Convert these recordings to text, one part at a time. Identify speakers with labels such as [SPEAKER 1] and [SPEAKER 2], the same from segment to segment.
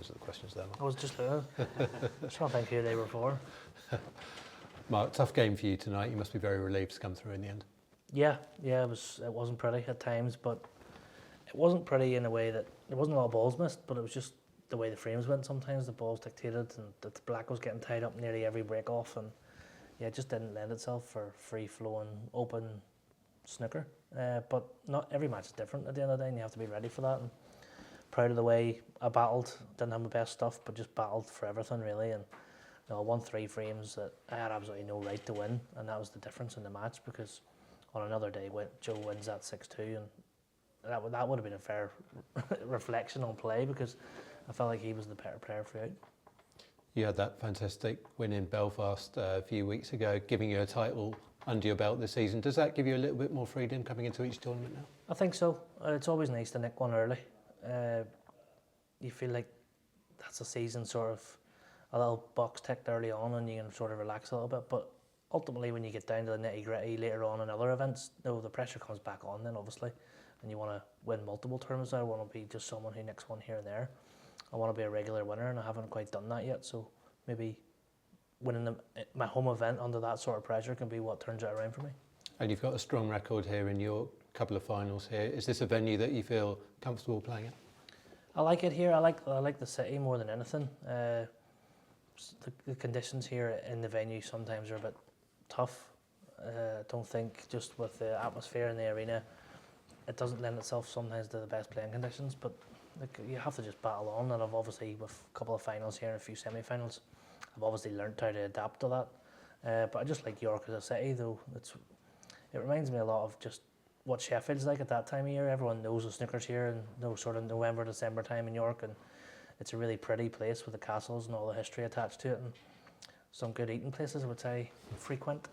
[SPEAKER 1] those are the questions there, Mark.
[SPEAKER 2] I was just trying to think who they were for.
[SPEAKER 1] Mark, tough game for you tonight. You must be very relieved to come through in the end.
[SPEAKER 2] Yeah, it wasn't pretty at times, but it wasn't pretty in a way that there wasn't a lot of balls missed, but it was just the way the frames went. Sometimes the balls dictated, and the black was getting tied up nearly every break off, and yeah, it just didn't lend itself for free flowing, open snooker. But not every match is different at the end of the day, and you have to be ready for that. And proud of the way I battled. Didn't have my best stuff, but just battled for everything really. And I won 3 frames that I had absolutely no right to win, and that was the difference in the match, because on another day Joe wins that 6-2, and that would have been a fair reflection on play, because I felt like he was the better player throughout.
[SPEAKER 1] You had that fantastic win in Belfast a few weeks ago, giving you a title under your belt this season. Does that give you a little bit more freedom coming into each tournament now?
[SPEAKER 2] I think so. It's always nice to nick one early. You feel like that's a season sort of a little box ticked early on, and you can sort of relax a little bit. But ultimately, when you get down to the nitty gritty later on in other events, no, the pressure comes back on then, obviously, and you want to win multiple tournaments. I want to be just someone who nicks one here and there. I want to be a regular winner, and I haven't quite done that yet. So maybe winning my home event under that sort of pressure can be what turns it around for me.
[SPEAKER 1] And you've got a strong record here in your couple of finals here. Is this a venue that you feel comfortable playing at?
[SPEAKER 2] I like it here. I like the city more than anything. The conditions here in the venue sometimes are a bit tough. I don't think just with the atmosphere in the arena, it doesn't lend itself sometimes to the best playing conditions, but you have to just battle on. And I've obviously, with a couple of finals here and a few semi-finals, I've obviously learnt how to adapt to that. But I just like York as a city, though. It reminds me a lot of just what Sheffield's like at that time of year. Everyone knows the snooker's here in sort of November, December time in York, and it's a really pretty place with the castles and all the history attached to it, and some good eating places, I would say, frequent.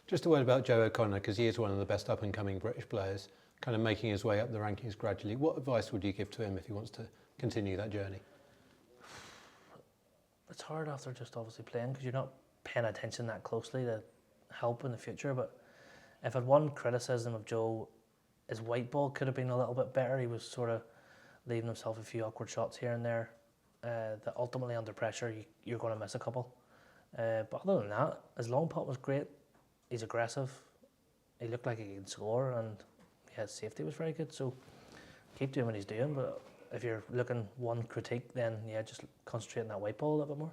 [SPEAKER 1] Just a word about Joe O'Connor, because he is one of the best up-and-coming British players, kind of making his way up the rankings gradually. What advice would you give to him if he wants to continue that journey?
[SPEAKER 2] It's hard after just obviously playing, because you're not paying attention that closely to help in the future. But if I'd one criticism of Joe, his white ball could have been a little bit better. He was sort of leaving himself a few awkward shots here and there, that ultimately under pressure you're going to miss a couple. But other than that, his long putt was great. He's aggressive. He looked like he could score, and his safety was very good. So keep doing what he's doing. But if you're looking one critique, then yeah, just concentrate on that white ball a little bit more.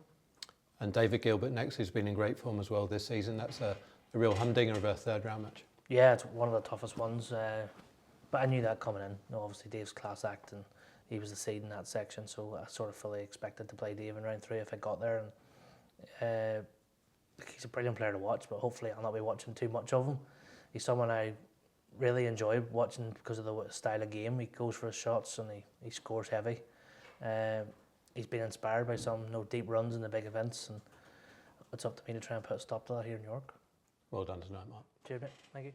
[SPEAKER 2] And
[SPEAKER 1] David Gilbert next, who's been in great form as well this season. That's a real humdinger of a third round match.
[SPEAKER 2] Yeah, it's one of the toughest ones. But I knew that coming in. No, obviously Dave's class act, and he was the seed in that section, so I sort of fully expected to play Dave in round 3 if I got there. And he's a brilliant player to watch, but hopefully I'll not be watching too much of him. He's someone I really enjoy watching because of the style of game. He goes for his shots and he scores heavy. He's been inspired by some deep runs in the big events, and it's up to me to try and put a stop to that here in York.
[SPEAKER 1] Well done tonight, Mark.
[SPEAKER 2] Cheers, mate. Thank you.